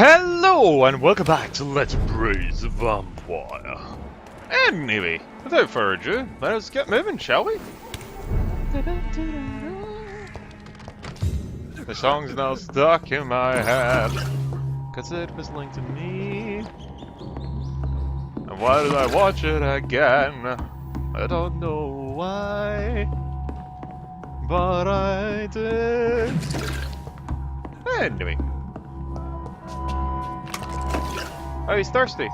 Hello and welcome back to Let's Praise Vampyr. Anyway, without further ado, let's get moving, shall we? The song's now stuck in my head, cause it was linked to me. And why did I watch it again? I don't know why, but I did. Anyway. Oh, he's thirsty.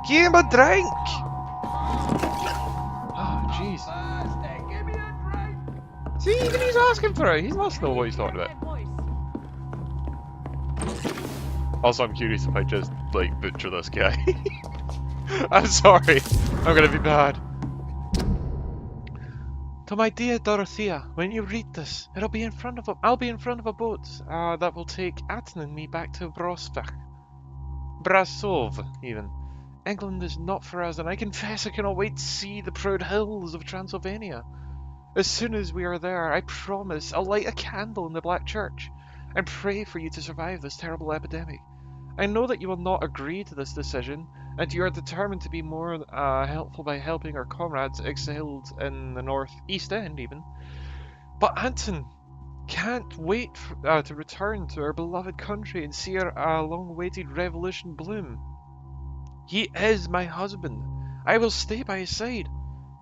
Give him a drink! Oh, jeez. Give me a drink! See, even he's asking for it. He must know what he's talking about. Also, I'm curious if I just, like, butcher this guy. I'm sorry. I'm gonna be bad. To my dear Dorothea, when you read this, I'll be in front of a boat that will take Atten and me back to Brasov, even. England is not for us, and I confess I cannot wait to see the proud hills of Transylvania. As soon as we are there, I promise I'll light a candle in the Black Church and pray for you to survive this terrible epidemic. I know that you will not agree to this decision, and you are determined to be more helpful by helping our comrades exiled in the North East End, even. But Anton can't wait to return to our beloved country and see our long-awaited revolution bloom. He is my husband. I will stay by his side.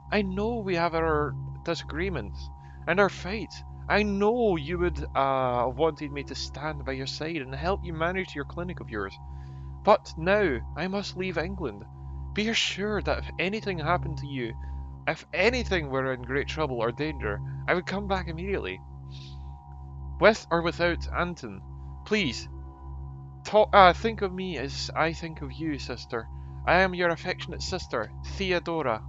I know we have our disagreements and our fights. I know you would have wanted me to stand by your side and help you manage your clinic of yours. But now I must leave England. Be assured that if anything happened to you, if anything were in great trouble or danger, I would come back immediately. With or without Anton, please, think of me as I think of you, sister. I am your affectionate sister, Theodora.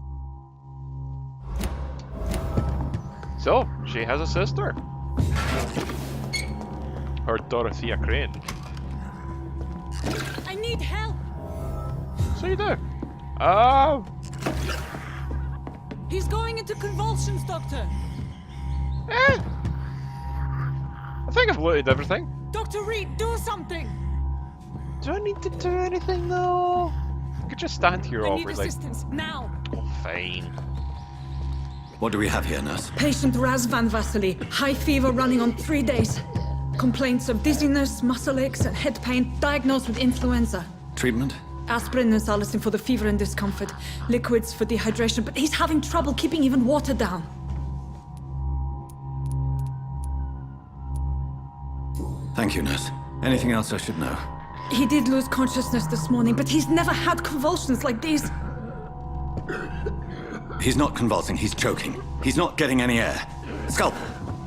So, she has a sister. Or Dorothea Crane. I need help! So you do. He's going into convulsions, Doctor! I think I've looted everything. Dr. Reid, do something! Do I need to do anything though? I could just stand here I need awkwardly. assistance, now! Oh, fine. What do we have here, nurse? Patient Raz Van Vasily, high fever running on 3 days. Complaints of dizziness, muscle aches, and head pain, diagnosed with influenza. Treatment? Aspirin and salicin for the fever and discomfort, liquids for dehydration, but he's having trouble keeping even water down. Thank you, nurse. Anything else I should know? He did lose consciousness this morning, but he's never had convulsions like these. He's not convulsing, he's choking. He's not getting any air. Scalpel!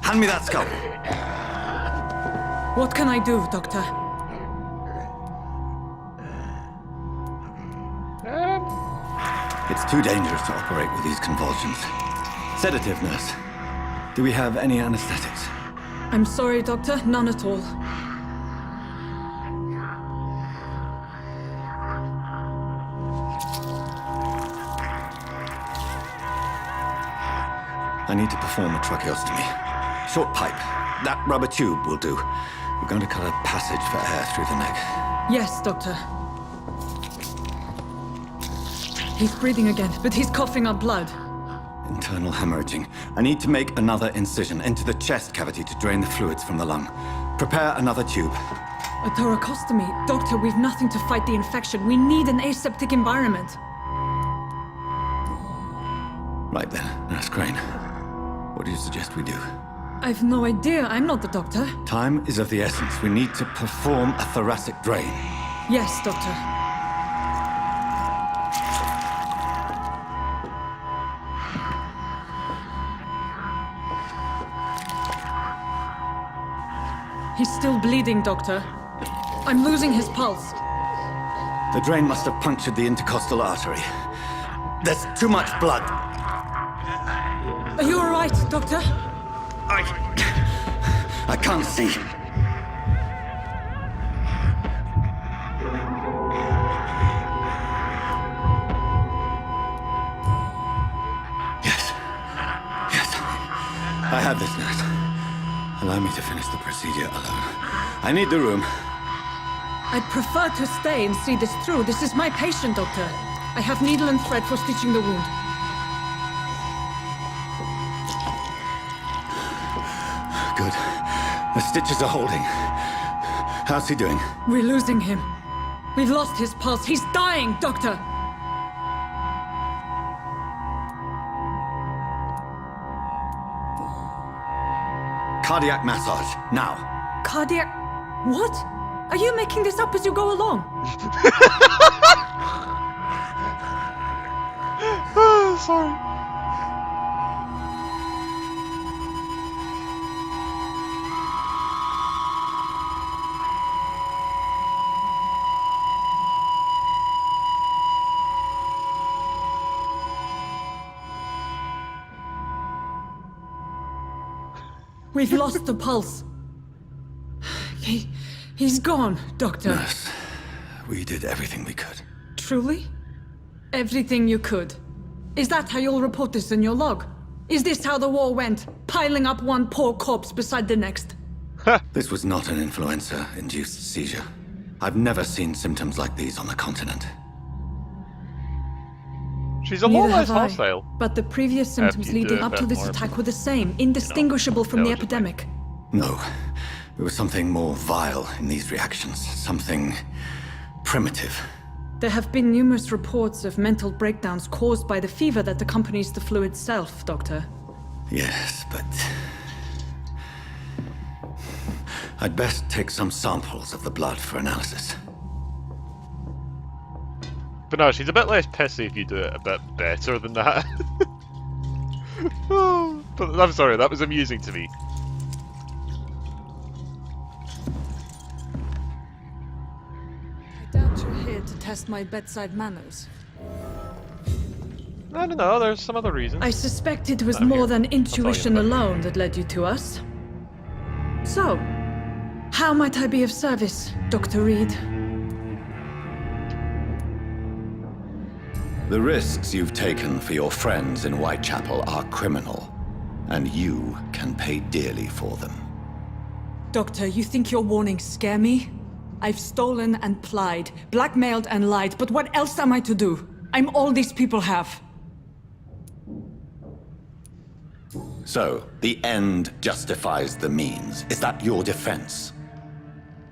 Hand me that scalpel! What can I do, Doctor? It's too dangerous to operate with these convulsions. Sedative, nurse. Do we have any anesthetics? I'm sorry, Doctor, none at all. I need to perform a tracheostomy. Short pipe. That rubber tube will do. We're going to cut a passage for air through the neck. Yes, Doctor. He's breathing again, but he's coughing up blood. Internal hemorrhaging. I need to make another incision into the chest cavity to drain the fluids from the lung. Prepare another tube. A thoracostomy. Doctor, we've nothing to fight the infection. We need an aseptic environment. Right then, Nurse Crane. What do you suggest we do? I've no idea. I'm not the doctor. Time is of the essence. We need to perform a thoracic drain. Yes, Doctor. He's still bleeding, Doctor. I'm losing his pulse. The drain must have punctured the intercostal artery. There's too much blood. Are you all right, Doctor? I can't see. Yes. I have this, nurse. Allow me to finish the procedure alone. I need the room. I'd prefer to stay and see this through. This is my patient, Doctor. I have needle and thread for stitching the wound. Good. The stitches are holding. How's he doing? We're losing him. We've lost his pulse. He's dying, Doctor! Cardiac massage, now. Cardiac... What? Are you making this up as you go along? Sorry. We've lost the pulse. He's gone, Doctor. Nurse, we did everything we could. Truly? Everything you could. Is that how you'll report this in your log? Is this how the war went? Piling up one poor corpse beside the next? This was not an influenza-induced seizure. I've never seen symptoms like these on the continent. She's a lot Neither less have I. hostile. But the previous symptoms you do leading a up bit to this more, attack were the same, indistinguishable from the intelligently. epidemic. No, there was something more vile in these reactions. Something primitive. There have been numerous reports of mental breakdowns caused by the fever that accompanies the flu itself, Doctor. Yes, but... I'd best take some samples of the blood for analysis. But no, she's a bit less pissy if you do it a bit better than that. But I'm sorry, that was amusing to me. I doubt you're here to test my bedside manners. I don't know, there's some other reasons. I suspect it was I'm more here. than I'll tell you intuition about it. alone that led you to us. So, how might I be of service, Dr. Reid? The risks you've taken for your friends in Whitechapel are criminal, and you can pay dearly for them. Doctor, you think your warnings scare me? I've stolen and plied, blackmailed and lied, but what else am I to do? I'm all these people have. So, the end justifies the means. Is that your defense?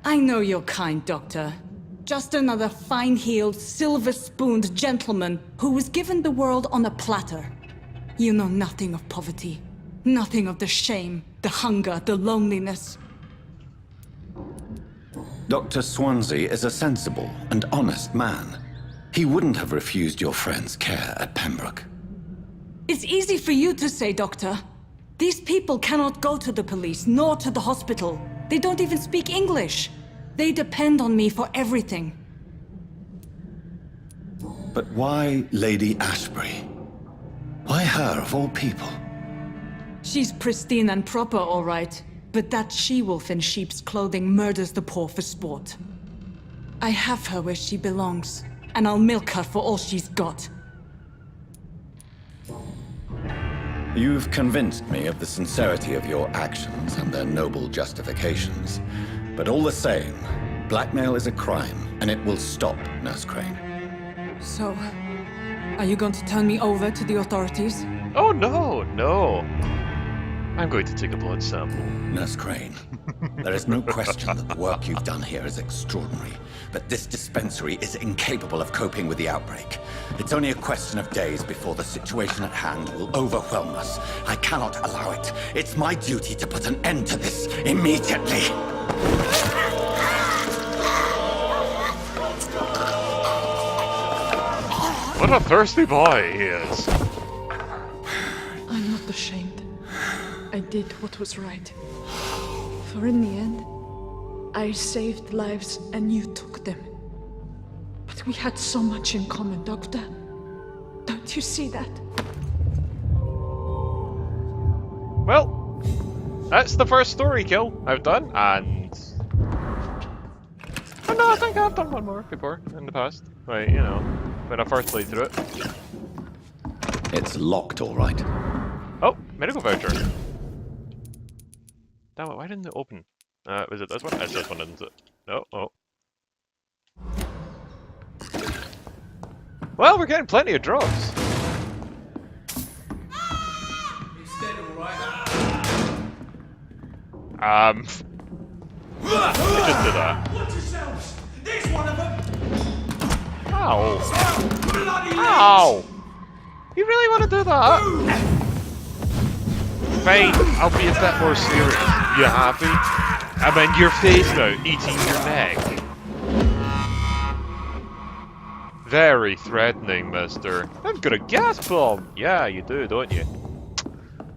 I know you're kind, Doctor. Just another fine-heeled, silver-spooned gentleman who was given the world on a platter. You know nothing of poverty. Nothing of the shame, the hunger, the loneliness. Dr. Swansea is a sensible and honest man. He wouldn't have refused your friend's care at Pembroke. It's easy for you to say, Doctor. These people cannot go to the police, nor to the hospital. They don't even speak English. They depend on me for everything. But why Lady Ashbury? Why her, of all people? She's pristine and proper, all right. But that she-wolf in sheep's clothing murders the poor for sport. I have her where she belongs, and I'll milk her for all she's got. You've convinced me of the sincerity of your actions and their noble justifications. But all the same, blackmail is a crime, and it will stop, Nurse Crane. So, are you going to turn me over to the authorities? Oh no, no. I'm going to take a blood sample. Nurse Crane, there is no question that the work you've done here is extraordinary, but this dispensary is incapable of coping with the outbreak. It's only a question of days before the situation at hand will overwhelm us. I cannot allow it. It's my duty to put an end to this immediately. What a thirsty boy he is. I'm not ashamed. I did what was right. For in the end, I saved lives and you took them. But we had so much in common, Doctor. Don't you see that? Well, that's the first story kill I've done, and... Oh no, I think I've done one more before, in the past. Like, you know, when I first played through it. It's locked, all right. Oh, medical voucher. Damn it, why didn't it open? Was it this one? It's this one, isn't it? No, oh. Well, we're getting plenty of drops. I just did that. Watch yourselves! There's one of them! Ow. Bloody Ow! You really want to do that? Fine, I'll be a bit more serious. You happy? I'm in your face now, eating your neck. Very threatening, mister. I've got a gas bomb! Yeah, you do, don't you?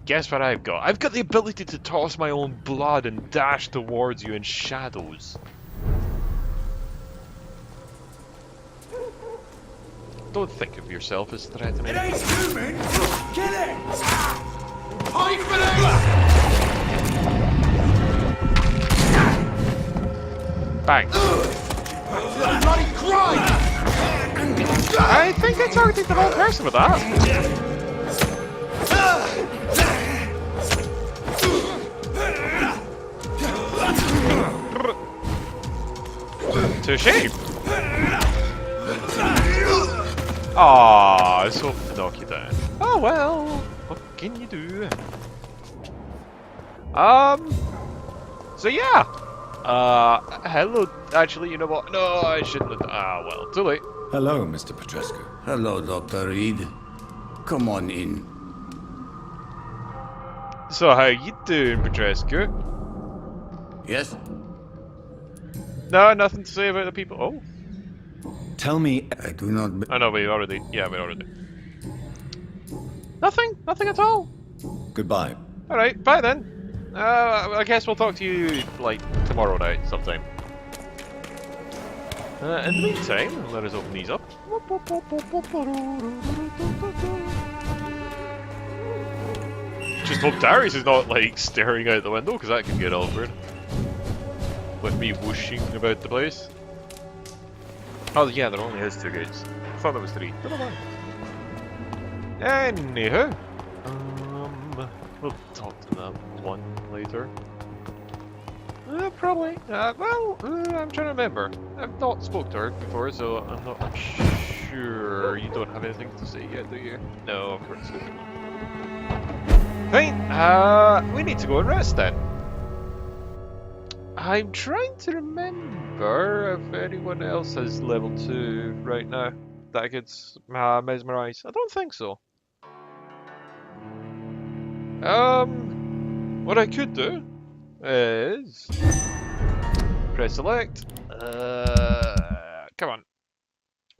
Guess what I've got? I've got the ability to toss my own blood and dash towards you in shadows. Don't think of yourself as threatening. It ain't human! Get it! Hide for Bang. bloody cry! I think I targeted the wrong person with that. Touché! Ah, so knock you down. Oh well, what can you do? So yeah. Hello. Actually, you know what? No, I shouldn't have. Ah, well, too late. Hello, Mr. Petrescu. Hello, Dr. Reid. Come on in. So how you doing, Petrescu? Yes? No, nothing to say about the people. Oh, Tell me, I do not... I know we already. Yeah, we already. Nothing. Nothing at all. goodbye. All right. Bye then. I guess we'll talk to you like tomorrow night sometime. In the meantime, let us open these up. Just hope Darius is not like staring out the window, because that can get awkward. With me whooshing about the place. Oh yeah, there only is 2 gates. I thought there was 3. Don't know why. Anywho, we'll talk to that one later. Probably. Well, I'm trying to remember. I've not spoke to her before, so I'm not sure. You don't have anything to say yet, do you? No, of course. Fine. We need to go and rest then. I'm trying to remember if anyone else has level 2 right now that I could mesmerize. I don't think so. What I could do is press select. Come on.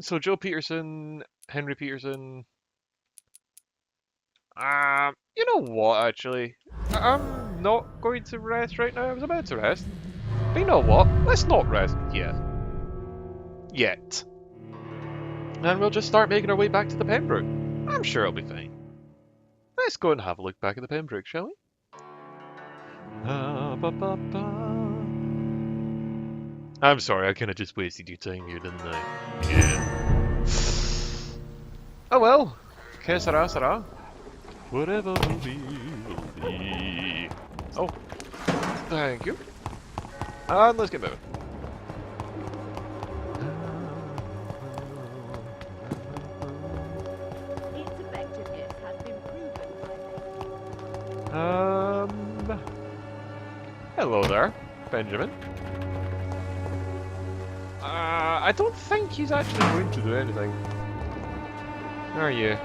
So Joe Peterson, Henry Peterson. You know what? Actually, I'm not going to rest right now. I was about to rest, but you know what? Let's not rest yet. And we'll just start making our way back to the Pembroke. I'm sure it'll be fine. Let's go and have a look back at the Pembroke, shall we? I'm sorry, I kind of just wasted your time here, didn't I? Yeah. Oh well. Que sera, sera. Whatever will be, will be. Oh. Thank you. And let's get moving. Its effectiveness has been proven. Hello there, Benjamin. I don't think he's actually going to do anything. Are you?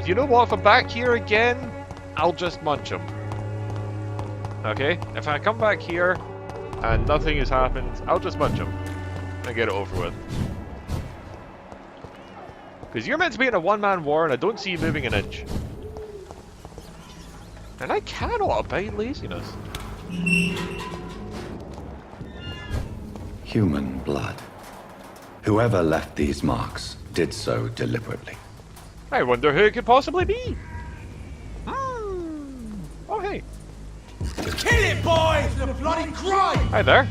You know what? If I'm back here again, I'll just munch him. Okay? If I come back here and nothing has happened, I'll just munch him and get it over with. Because you're meant to be in a one-man war and I don't see you moving an inch. And I cannot abide laziness. Human blood. Whoever left these marks did so deliberately. I wonder who it could possibly be. Oh, hey. Kill it, boys! The bloody cry! Hi there.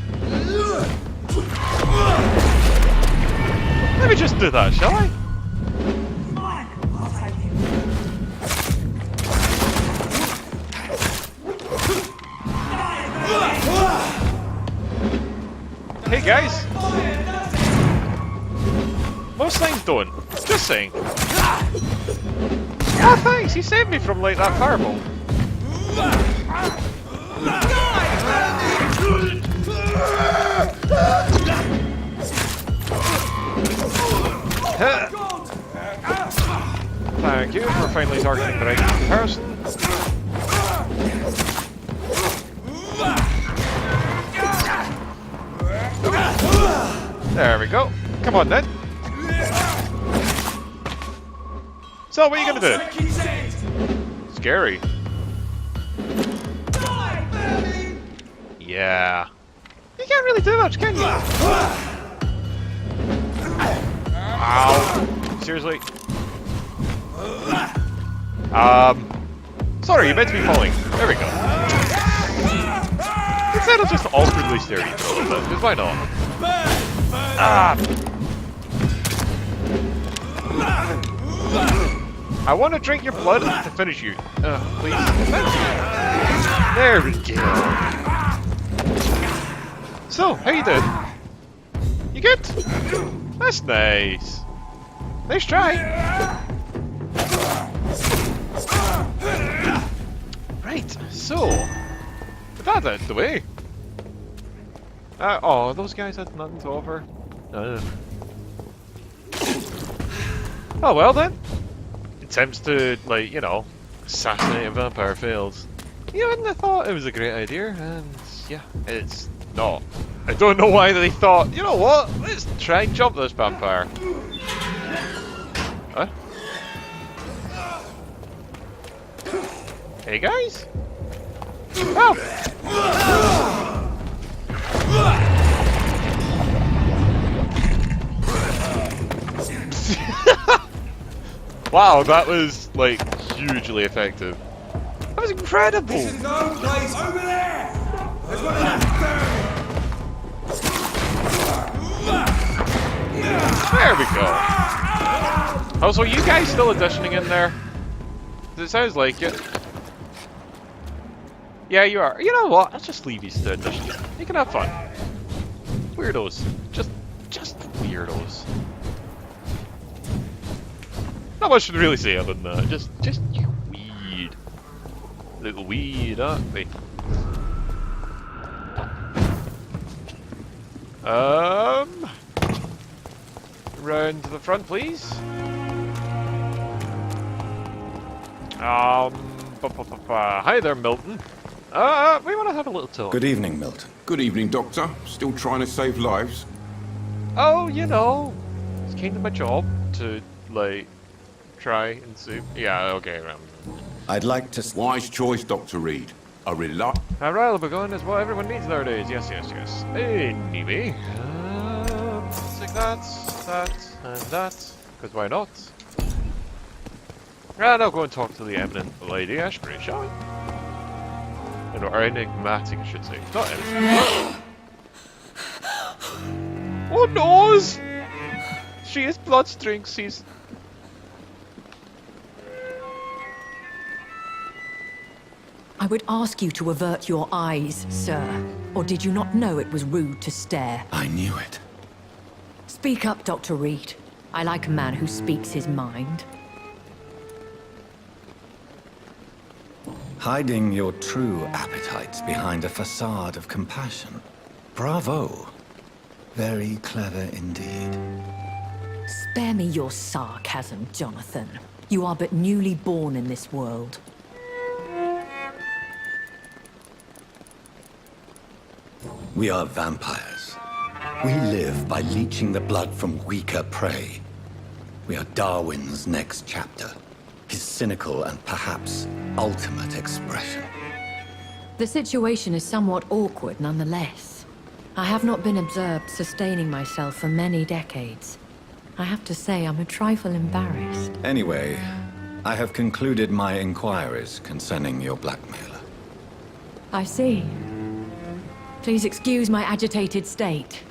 Let me just do that, shall I? Hey guys! Most things don't. Just saying. Oh, thanks. He saved me from like that fireball. Thank you for finally targeting the right person. There we go. Come on then. So, what are you gonna do? Scary. Yeah. You can't really do much, can you? Ow. Seriously? Sorry, you meant to be falling. There we go. Instead of just awkwardly staring at you a little bit, because why not? I want to drink your blood to finish you. Please. There we go. So, how you doing? You good? That's nice. Nice try. Right, so with that out of the way. Oh, those guys had nothing to offer. Oh well then. Attempts to, like, you know, assassinate a vampire fails. You wouldn't have thought it was a great idea, and yeah, it's not. I don't know why they thought, you know what, let's try and jump this vampire. Huh? Hey guys? Oh! Wow, that was, like, hugely effective. That was incredible! This is no place over there! There's one left. There we go. Oh, so you guys still auditioning in there? It sounds like it. Yeah, you are. You know what? I'll just leave you to audition. You can have fun. Weirdos. Just weirdos. Not much to really say other than that. Just you weed. Little weed, aren't they? Round to the front, please. Hi there, Milton. We want to have a little talk. Good evening, Milton. Good evening, Doctor. Still trying to save lives? Oh, you know, it's kind of my job to, like, try and see. Yeah, okay. I'd like to... Wise choice, Dr. Reid. A reliable gun is what everyone needs nowadays. Yes. Anyway, let's take that, and that, because why not? And I'll go and talk to the eminent Lady Ashbury, shall we? Or enigmatic, I should say. Not enigmatic. Oh no! She is bloodstream season. I would ask you to avert your eyes, sir. Or did you not know it was rude to stare? I knew it. Speak up, Dr. Reid. I like a man who speaks his mind. Hiding your true appetites behind a facade of compassion. Bravo. Very clever indeed. Spare me your sarcasm, Jonathan. You are but newly born in this world. We are vampires. We live by leeching the blood from weaker prey. We are Darwin's next chapter. His cynical and perhaps ultimate expression. The situation is somewhat awkward nonetheless. I have not been observed sustaining myself for many decades. I have to say I'm a trifle embarrassed. Anyway, I have concluded my inquiries concerning your blackmailer. I see. Please excuse my agitated state.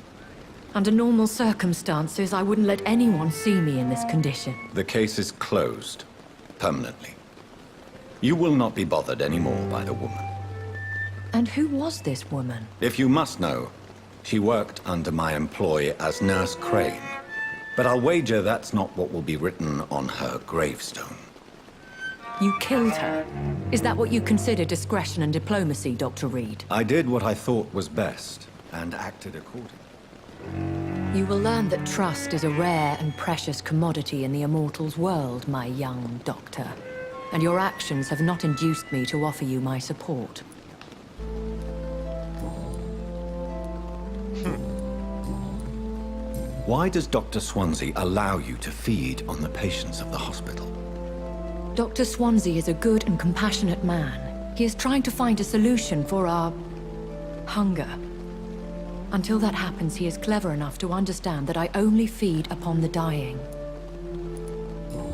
Under normal circumstances, I wouldn't let anyone see me in this condition. The case is closed. Permanently. You will not be bothered anymore by the woman. And who was this woman? If you must know, she worked under my employ as Nurse Crane. But I'll wager that's not what will be written on her gravestone. You killed her. Is that what you consider discretion and diplomacy, Dr. Reid? I did what I thought was best, and acted accordingly. You will learn that trust is a rare and precious commodity in the Immortals world, my young doctor. And your actions have not induced me to offer you my support. Why does Dr. Swansea allow you to feed on the patients of the hospital? Dr. Swansea is a good and compassionate man. He is trying to find a solution for our hunger. Until that happens, he is clever enough to understand that I only feed upon the dying.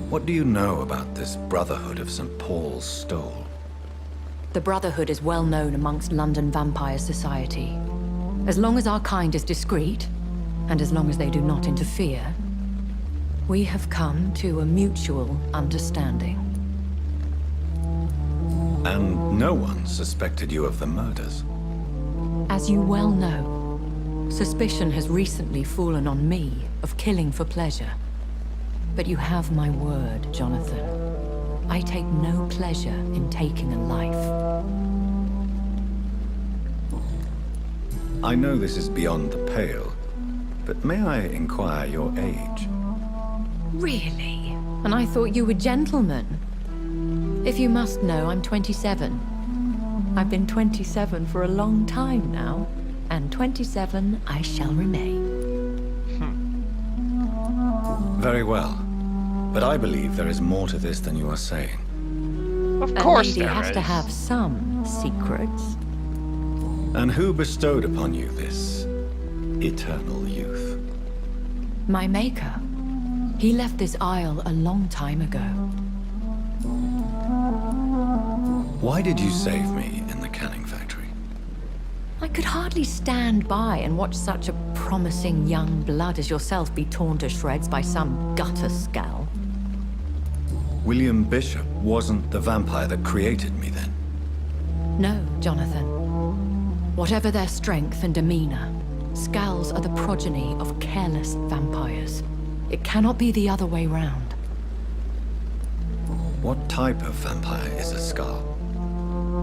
What do you know about this Brotherhood of St. Paul's Stole? The Brotherhood is well known amongst London vampire society. As long as our kind is discreet, and as long as they do not interfere, we have come to a mutual understanding. And no one suspected you of the murders. As you well know, suspicion has recently fallen on me of killing for pleasure. But you have my word, Jonathan. I take no pleasure in taking a life. I know this is beyond the pale, but may I inquire your age? Really? And I thought you were gentlemen. If you must know, I'm 27. I've been 27 for a long time now, and 27 I shall remain. Very well. But I believe there is more to this than you are saying. Of course A lady there has is. to have some secrets. And who bestowed upon you this eternal youth? My maker. He left this isle a long time ago. Why did you save me in the canning factory? I could hardly stand by and watch such a promising young blood as yourself be torn to shreds by some gutter scowl. William Bishop wasn't the vampire that created me then. No, Jonathan. Whatever their strength and demeanor, Scowls are the progeny of careless vampires. It cannot be the other way round. What type of vampire is a Scowl?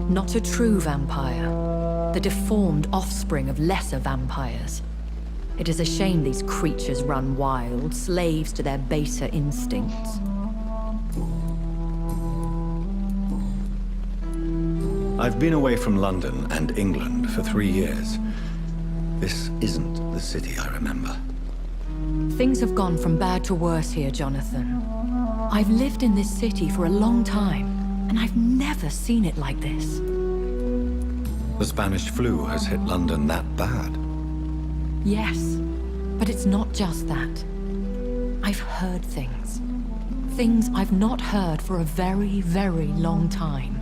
Not a true vampire. The deformed offspring of lesser vampires. It is a shame these creatures run wild, slaves to their baser instincts. I've been away from London and England for 3 years. This isn't the city I remember. Things have gone from bad to worse here, Jonathan. I've lived in this city for a long time, and I've never seen it like this. The Spanish flu has hit London that bad. Yes, but it's not just that. I've heard things. Things I've not heard for a very, very long time.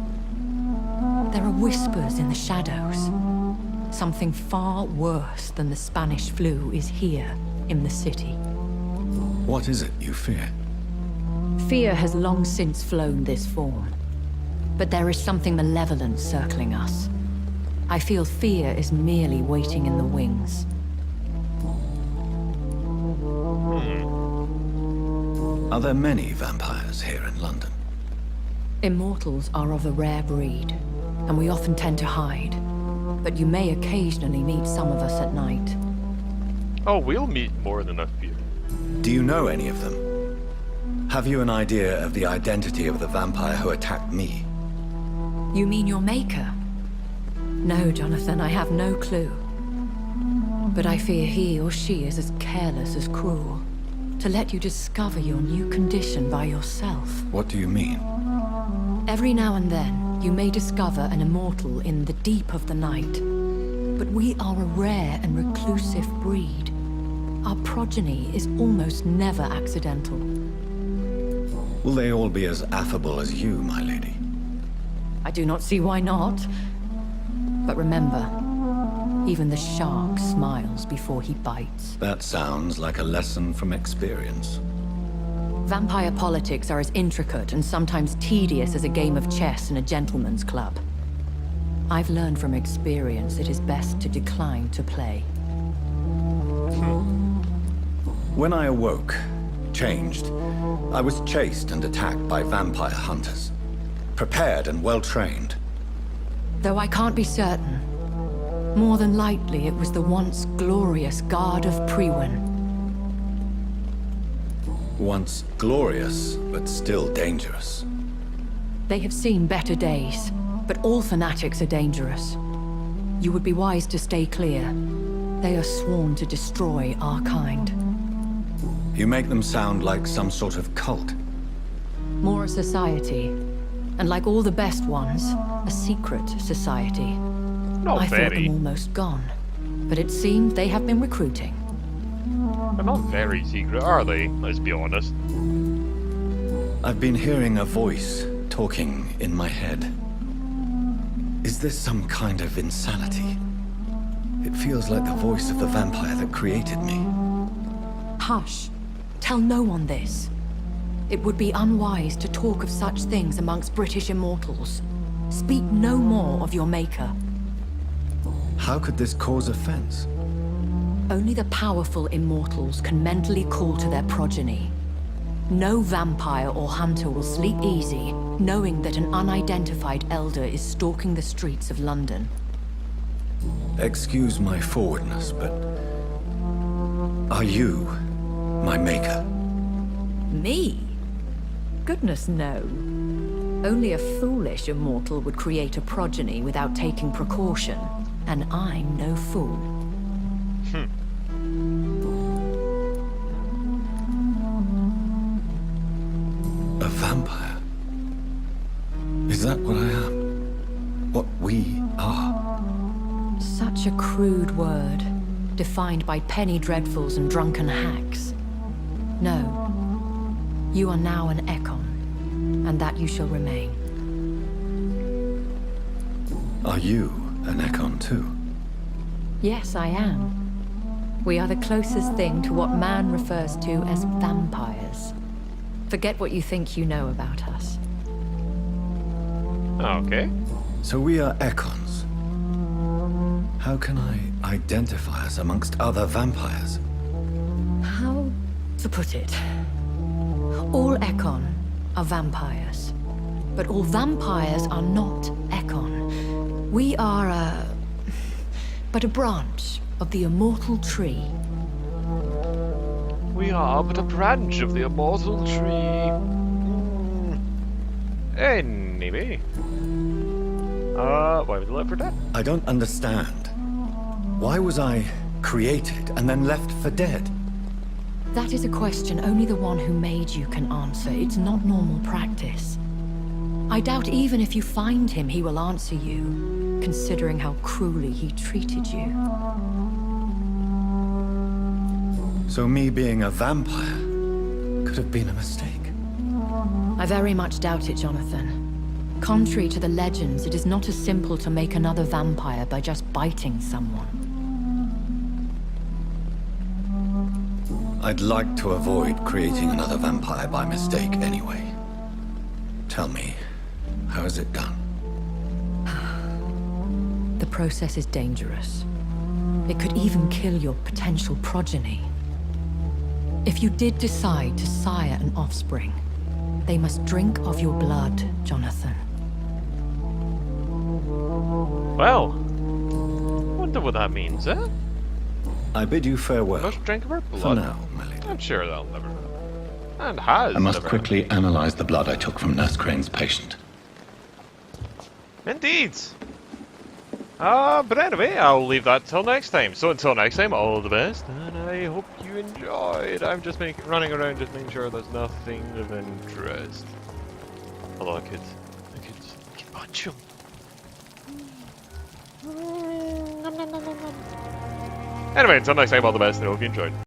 There are whispers in the shadows. Something far worse than the Spanish flu is here in the city. What is it you fear? Fear has long since flown this form. But there is something malevolent circling us. I feel fear is merely waiting in the wings. Are there many vampires here in London? Immortals are of a rare breed, and we often tend to hide. But you may occasionally meet some of us at night. Oh, we'll meet more than a few. Do you know any of them? Have you an idea of the identity of the vampire who attacked me? You mean your maker? No, Jonathan, I have no clue. But I fear he or she is as careless as cruel. To let you discover your new condition by yourself. What do you mean? Every now and then, you may discover an immortal in the deep of the night. But we are a rare and reclusive breed. Our progeny is almost never accidental. Will they all be as affable as you, my lady? I do not see why not. But remember, even the shark smiles before he bites. That sounds like a lesson from experience. Vampire politics are as intricate and sometimes tedious as a game of chess in a gentleman's club. I've learned from experience it is best to decline to play. When I awoke, changed, I was chased and attacked by vampire hunters. Prepared and well-trained. Though I can't be certain, more than likely it was the once glorious Guard of Priwen. Once glorious, but still dangerous. They have seen better days, but all fanatics are dangerous. You would be wise to stay clear. They are sworn to destroy our kind. You make them sound like some sort of cult. More a society. And like all the best ones, a secret society. Not I thought very. them almost gone. But it seemed they have been recruiting. They're not very secret, are they? Let's be honest. I've been hearing a voice talking in my head. Is this some kind of insanity? It feels like the voice of the vampire that created me. Hush. Tell no one this. It would be unwise to talk of such things amongst British immortals. Speak no more of your maker. How could this cause offense? Only the powerful immortals can mentally call to their progeny. No vampire or hunter will sleep easy, knowing that an unidentified elder is stalking the streets of London. Excuse my forwardness, but... are you my maker? Me? Goodness, no. Only a foolish immortal would create a progeny without taking precaution, and I'm no fool. A vampire? Is that what I am? What we are? Such a crude word, defined by penny dreadfuls and drunken hacks. No. You are now an Ekon, and that you shall remain. Are you an Ekon too? Yes, I am. We are the closest thing to what man refers to as vampires. Forget what you think you know about us. Okay. So we are Ekons. How can I identify us amongst other vampires? How to put it? All Ekon are vampires. But all vampires are not Ekon. We are but a branch of the immortal tree. We are but a branch of the immortal tree. Anyway. Why was I left for dead? I don't understand. Why was I created and then left for dead? That is a question only the one who made you can answer. It's not normal practice. I doubt even if you find him, he will answer you, considering how cruelly he treated you. So me being a vampire could have been a mistake. I very much doubt it, Jonathan. Contrary to the legends, it is not as simple to make another vampire by just biting someone. I'd like to avoid creating another vampire by mistake anyway. Tell me, how is it done? The process is dangerous. It could even kill your potential progeny. If you did decide to sire an offspring, they must drink of your blood, Jonathan. Well, wonder what that means, eh? I bid you farewell. Must drink of her blood. For now, my lady. I'm sure that'll never happen. And has I must never quickly analyze the blood I took from Nurse Crane's patient. happened. Indeed. But anyway, I'll leave that till next time. So until next time, all the best, and I hope you enjoyed. I'm just running around just making sure there's nothing of interest. Although I could punch him. Anyway, until next time, all the best, and I hope you enjoyed.